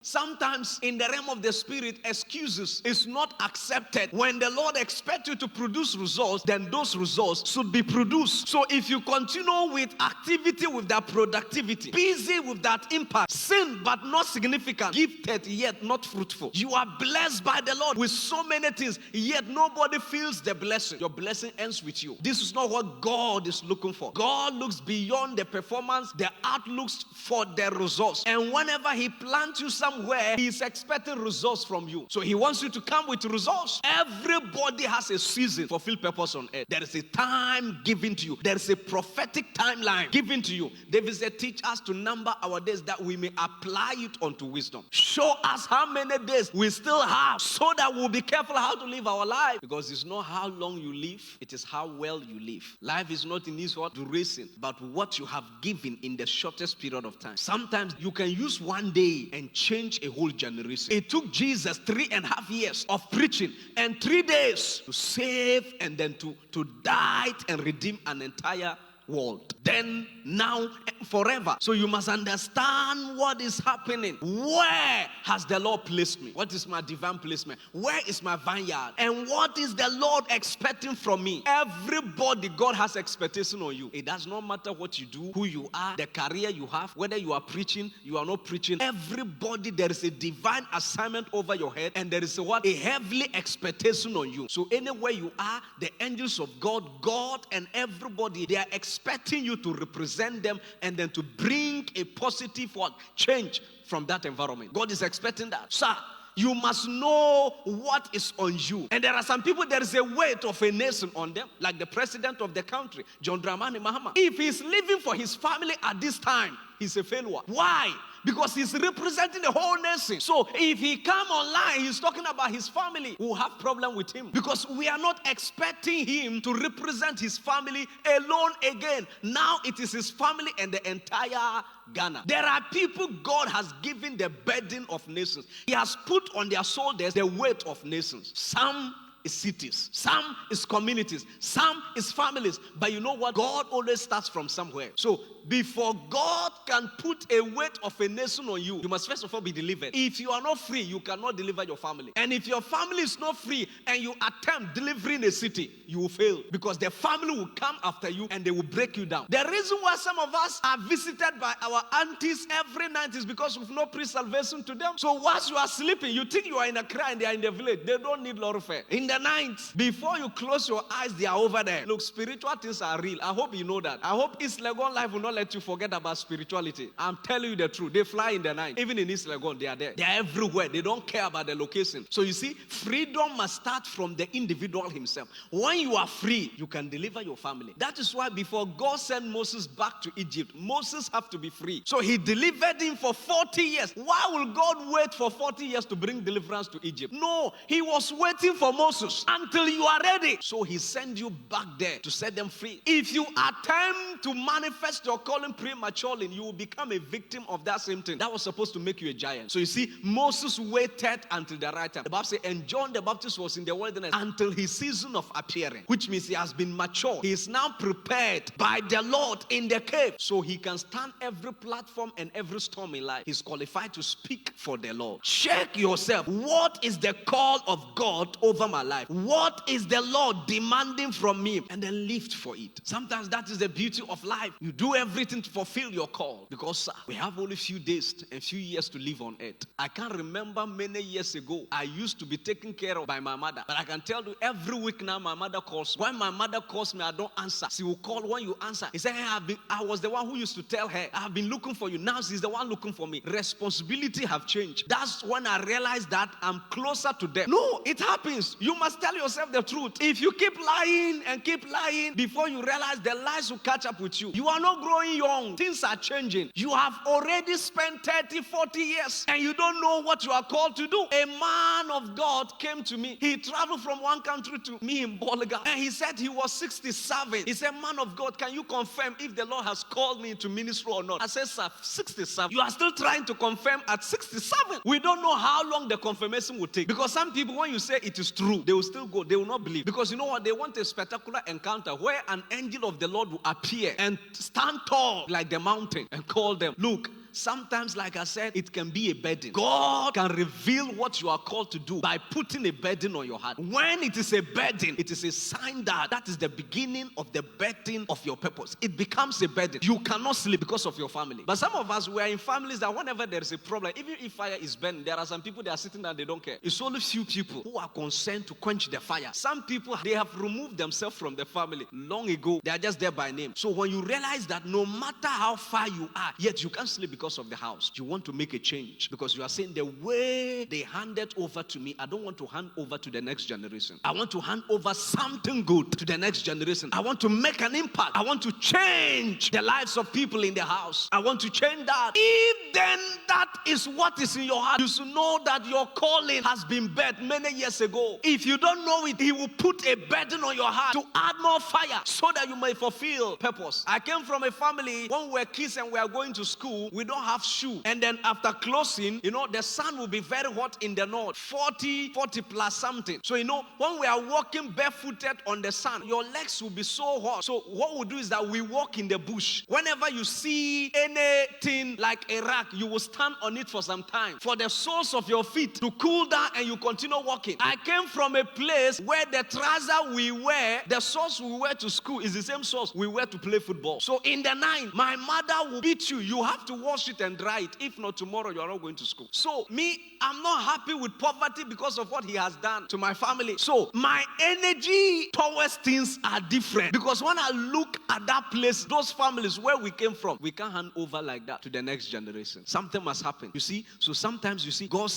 Sometimes in the realm of the spirit, excuses is not accepted. When the Lord expects you to produce results, then those results should be produced. So if you continue with activity, with that productivity, busy with that impact, sin but not significant, gifted yet not fruitful, you are blessed by the Lord with so many things, yet nobody feels the blessing. Your blessing ends with you. This is not what God is looking for. God looks beyond the performance, the outlooks for the results. And whenever He plants you somewhere, He is expecting results from you. So He wants you to come with results. Everybody has a season for fulfill purpose on earth. There is a time given to you. There is a prophetic timeline given to you. David said, teach us to number our days that we may apply it unto wisdom. Show us how many days we still have so that we'll be careful how to live our life. Because it's not how long you live, it is how well you live. Life is not in this duration, but what you have given in the shortest period of time. Sometimes you can use one day and change a whole generation. It took Jesus 3.5 years of preaching and 3 days to save and then to die and redeem an entire world. Then, now, and forever. So you must understand what is happening. Where has the Lord placed me? What is my divine placement? Where is my vineyard? And what is the Lord expecting from me? Everybody, God has expectation on you. It does not matter what you do, who you are, the career you have, whether you are preaching, you are not preaching. Everybody, there is a divine assignment over your head, and there is a heavenly expectation on you. So anywhere you are, the angels of God and everybody, they are expecting you to represent them and then to bring a positive change from that environment. God is expecting that. Sir, you must know what is on you. And there are some people, there is a weight of a nation on them, like the president of the country, John Dramani Mahama. If he's living for his family at this time, he's a failure. Why? Because he's representing the whole nation. So if he come online, he's talking about his family, we'll have problem with him. Because we are not expecting him to represent his family alone again. Now it is his family and the entire Ghana. There are people God has given the burden of nations. He has put on their shoulders the weight of nations. Some is cities, some is communities, some is families. But you know what? God always starts from somewhere. So before God can put a weight of a nation on you, you must first of all be delivered. If you are not free, you cannot deliver your family. And if your family is not free and you attempt delivering a city, you will fail. Because the family will come after you and they will break you down. The reason why some of us are visited by our aunties every night is because we've not preached salvation to them. So whilst you are sleeping, you think you are in a cry and they are in the village. They don't need warfare. In the night, before you close your eyes, they are over there. Look, spiritual things are real. I hope you know that. I hope East Legon life will not let you forget about spirituality. I'm telling you the truth. They fly in the night. Even in East Legon, they are there. They are everywhere. They don't care about the location. So you see, freedom must start from the individual himself. When you are free, you can deliver your family. That is why before God sent Moses back to Egypt, Moses have to be free. So he delivered him for 40 years. Why will God wait for 40 years to bring deliverance to Egypt? No, he was waiting for Moses until you are ready. So he sent you back there to set them free. If you attempt to manifest your calling prematurely, you will become a victim of that same thing. That was supposed to make you a giant. So you see, Moses waited until the right time. The Bible says, and John the Baptist was in the wilderness until his season of appearing, which means he has been mature. He is now prepared by the Lord in the cave, so he can stand every platform and every storm in life. He's qualified to speak for the Lord. Check yourself. What is the call of God over my life? What is the Lord demanding from me? And then live for it. Sometimes that is the beauty of life. You do everything to fulfill your call, because we have only few days and few years to live on earth. I can't remember many years ago, I used to be taken care of by my mother. But I can tell you, every week now my mother calls me. When my mother calls me, I don't answer. She will call when you answer. He said, hey, I was the one who used to tell her, I have been looking for you. Now she's the one looking for me. Responsibility have changed. That's when I realized that I'm closer to them. No, it happens. You must tell yourself the truth. If you keep lying and keep lying, before you realize, the lies will catch up with you. You are not growing young. Things are changing. You have already spent 30, 40 years and you don't know what you are called to do. A man of God came to me. He traveled from one country to me in Bolga, and he said he was 67. He said, man of God, can you confirm if the Lord has called me into ministry or not? I said, sir, 67. You are still trying to confirm at 67. We don't know how long the confirmation will take, because some people, when you say it is true, they will still go. They will not believe, because you know what? They want a spectacular encounter where an angel of the Lord will appear and stand tall like the mountain and call them, look, sometimes, like I said, it can be a burden. God can reveal what you are called to do by putting a burden on your heart. When it is a burden, it is a sign that is the beginning of the burden of your purpose. It becomes a burden. You cannot sleep because of your family. But some of us, we are in families that whenever there is a problem, even if fire is burning, there are some people that are sitting there and they don't care. It's only few people who are concerned to quench the fire. Some people, they have removed themselves from the family long ago. They are just there by name. So when you realize that no matter how far you are, yet you can't sleep because of the house, you want to make a change because you are saying the way they handed over to me, I don't want to hand over to the next generation. I want to hand over something good to the next generation. I want to make an impact. I want to change the lives of people in the house. I want to change that. If then that is what is in your heart, you should know that your calling has been birthed many years ago. If you don't know it, he will put a burden on your heart to add more fire so that you may fulfill purpose. I came from a family, when we were kids and we are going to school, we don't have shoe. And then after closing, the sun will be very hot in the north, 40 plus something. So, when we are walking barefooted on the sun, your legs will be so hot. So what we do is that we walk in the bush. Whenever you see anything like a rock, you will stand on it for some time for the soles of your feet to cool down and you continue walking. I came from a place where the trouser we wear, the socks we wear to school is the same socks we wear to play football. So in the night, my mother will beat you. You have to wash it and dry it. If not, tomorrow you are not going to school. So me, I'm not happy with poverty because of what he has done to my family. So my energy towards things are different because when I look at that place, those families where we came from, we can't hand over like that to the next generation. Something must happen. You see? So sometimes you see, God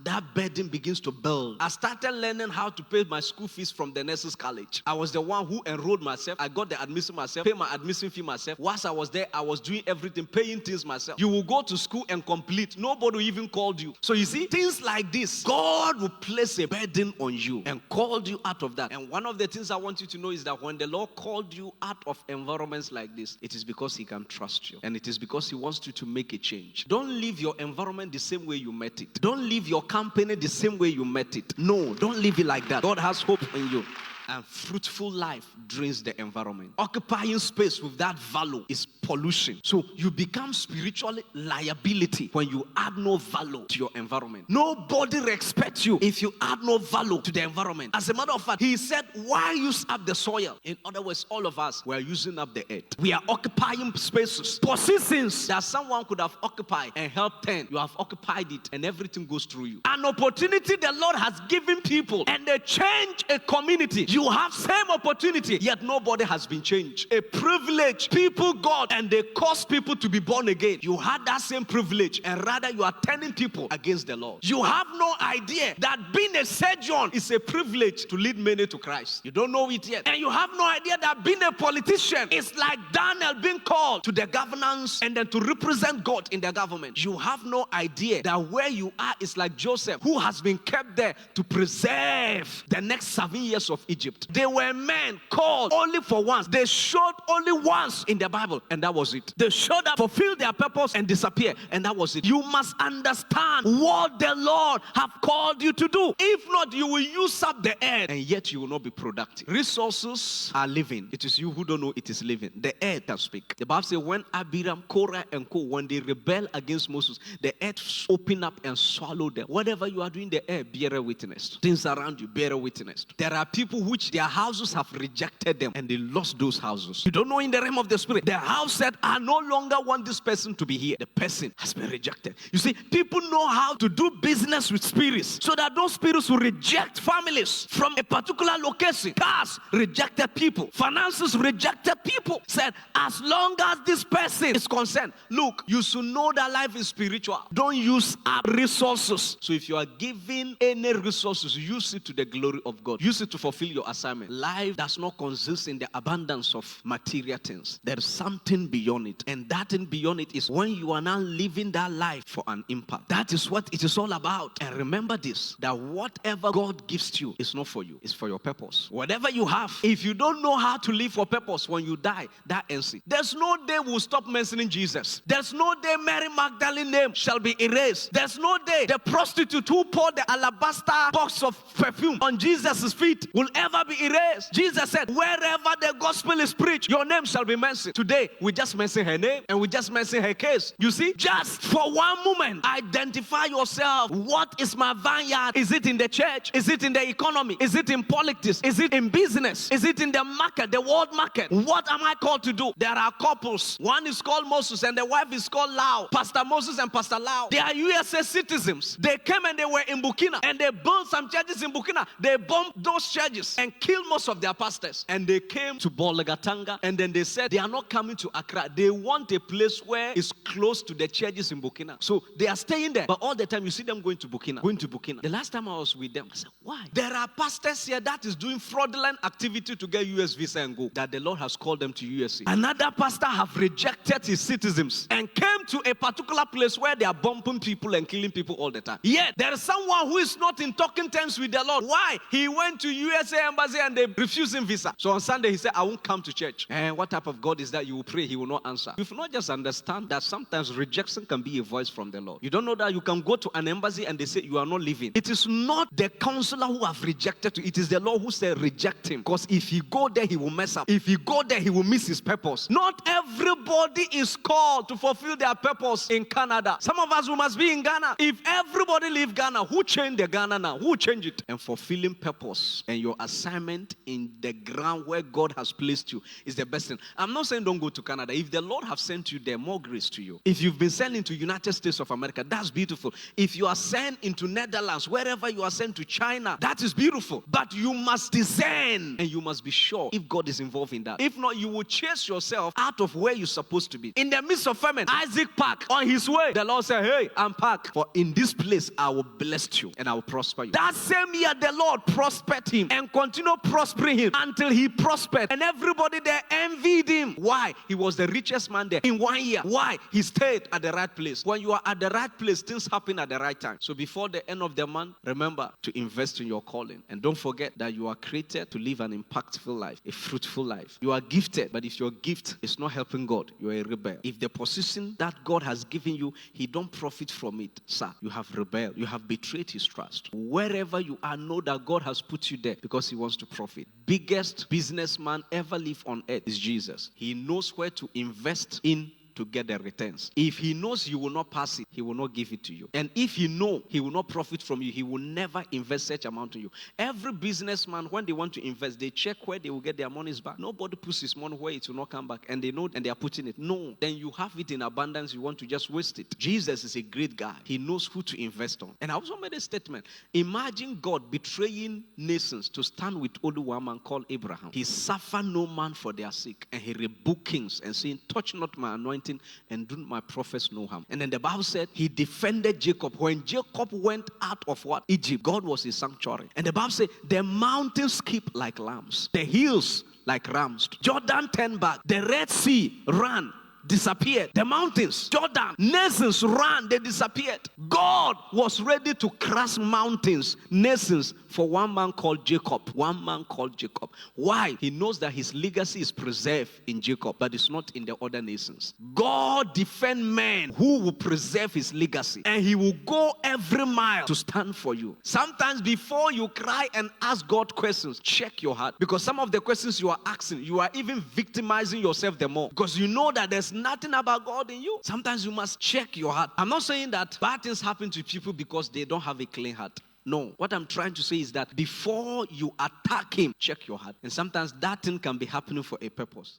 that burden begins to build. I started learning how to pay my school fees from the nurses' college. I was the one who enrolled myself. I got the admission myself, pay my admission fee myself. Whilst I was there, I was doing everything, paying things myself. You will go to school and complete. Nobody will even called you. So you see, things like this, God will place a burden on you and called you out of that. And one of the things I want you to know is that when the Lord called you out of environments like this, it is because he can trust you. And it is because he wants you to make a change. Don't leave your environment the same way you met it. Don't leave your company the same way you met it. No, don't leave it like that. God has hope in you. And fruitful life drains the environment. Occupying space with that value is pollution. So you become spiritual liability when you add no value to your environment. Nobody respects you if you add no value to the environment. As a matter of fact, he said, why use up the soil? In other words, all of us, we are using up the earth. We are occupying spaces, positions that someone could have occupied and helped 10. You have occupied it and everything goes through you. An opportunity the Lord has given people and they change a community. You have same opportunity, yet nobody has been changed. A privilege people got and they caused people to be born again. You had that same privilege and rather you are turning people against the Lord. You have no idea that being a surgeon is a privilege to lead many to Christ. You don't know it yet. And you have no idea that being a politician is like Daniel being called to the governance and then to represent God in the government. You have no idea that where you are is like Joseph, who has been kept there to preserve the next 7 years of Egypt. They were men called only for once. They showed only once in the Bible, and that was it. They showed up, fulfilled their purpose, and disappeared, and that was it. You must understand what the Lord have called you to do. If not, you will use up the earth, and yet you will not be productive. Resources are living. It is you who don't know it is living. The earth can speak. The Bible says when Abiram, Korah, and Co, when they rebel against Moses, the earth opened up and swallowed them. Whatever you are doing, the earth bear witness. Things around you bear witness. There are people which their houses have rejected them and they lost those houses. You don't know in the realm of the spirit. The house said, I no longer want this person to be here. The person has been rejected. You see, people know how to do business with spirits so that those spirits will reject families from a particular location. Cars rejected people. Finances rejected people. Said, as long as this person is concerned, look, you should know that life is spiritual. Don't use up resources. So if you are given any resources, use it to the glory of God. Use it to fulfill your assignment. Life does not consist in the abundance of material things. There is something beyond it. And that thing beyond it is when you are now living that life for an impact. That is what it is all about. And remember this, that whatever God gives you is not for you. It's for your purpose. Whatever you have, if you don't know how to live for purpose, when you die, that ends it. There's no day we'll stop mentioning Jesus. There's no day Mary Magdalene's name shall be erased. There's no day the prostitute who poured the alabaster box of perfume on Jesus' feet will ever be erased. Jesus said, wherever the gospel is preached, your name shall be mentioned. Today, we just mention her name and we just mention her case. You see, just for one moment, identify yourself. What is my vineyard? Is it in the church? Is it in the economy? Is it in politics? Is it in business? Is it in the market, the world market? What am I called to do? There are couples. One is called Moses and the wife is called Lau. Pastor Moses and Pastor Lau. They are USA citizens. They came and they were in Burkina and they built some churches in Burkina. They bombed those churches and killed most of their pastors. And they came to Bolgatanga and then they said they are not coming to Accra. They want a place where it's close to the churches in Burkina. So they are staying there. But all the time you see them going to Burkina. The last time I was with them, I said, why? There are pastors here that is doing fraudulent activity to get US visa and go. That the Lord has called them to USA. Another pastor have rejected his citizens and came to a particular place where they are bombing people and killing people all the time. Yet there is someone who is not in talking terms with the Lord. Why? He went to USA embassy and they refused him visa. So on Sunday he said, I won't come to church. And what type of God is that? You will pray, he will not answer. If not just understand that sometimes rejection can be a voice from the Lord. You don't know that you can go to an embassy and they say you are not leaving. It is not the counselor who have rejected you. It is the Lord who said reject him. Because if he go there, he will mess up. If he go there, he will miss his purpose. Not everybody is called to fulfill their purpose in Canada. Some of us, we must be in Ghana. If everybody leave Ghana, who change the Ghana now? Who change it? And fulfilling purpose and your assignment in the ground where God has placed you is the best thing. I'm not saying don't go to Canada. If the Lord have sent you there, more grace to you. If you've been sent into United States of America, that's beautiful. If you are sent into Netherlands, wherever you are sent to China, that is beautiful. But you must discern and you must be sure if God is involved in that. If not, you will chase yourself out of where you're supposed to be. In the midst of famine, Isaac parked on his way. The Lord said, hey, I'm parked. For in this place, I will bless you and I will prosper you. That same year, the Lord prospered him and continued prospering him until he prospered. And everybody there envied him. Why? He was the richest man there in 1 year. Why? He stayed at the right place. When you are at the right place, things happen at the right time. So before the end of the month, remember to invest in your calling. And don't forget that you are created to live an impactful life, a fruitful life. You are gifted, but if your gift is not helping God, you are a rebel. If the position that God has given you, he don't profit from it, sir, you have rebelled. You have betrayed his trust. Wherever you are, know that God has put you there because he wants to profit. Biggest businessman ever lived on earth is Jesus. He knows where to invest in to get the returns. If he knows you will not pass it, he will not give it to you. And if he know he will not profit from you, he will never invest such amount in you. Every businessman, when they want to invest, they check where they will get their monies back. Nobody puts his money where it will not come back, and they know and they are putting it. No, then you have it in abundance, you want to just waste it. Jesus is a great guy. He knows who to invest on. And I also made a statement. Imagine God betraying nations to stand with only one man called Abraham. He suffered no man for their sake, and he rebuked kings and saying, touch not my anointing and do my prophets no harm. And then the Bible said he defended Jacob. When Jacob went out of what? Egypt, God was his sanctuary. And the Bible said the mountains skipped like lambs, the hills like rams. Jordan turned back, the Red Sea ran, disappeared. The mountains, Jordan, nations ran, they disappeared. God was ready to crush mountains, nations, for one man called Jacob. One man called Jacob. Why? He knows that his legacy is preserved in Jacob, but it's not in the other nations. God defend men who will preserve his legacy, and he will go every mile to stand for you. Sometimes before you cry and ask God questions, check your heart, because some of the questions you are asking, you are even victimizing yourself the more, because you know that there's nothing about God in you. Sometimes you must check your heart. I'm not saying that bad things happen to people because they don't have a clean heart. No. What I'm trying to say is that before you attack him, check your heart. And sometimes that thing can be happening for a purpose.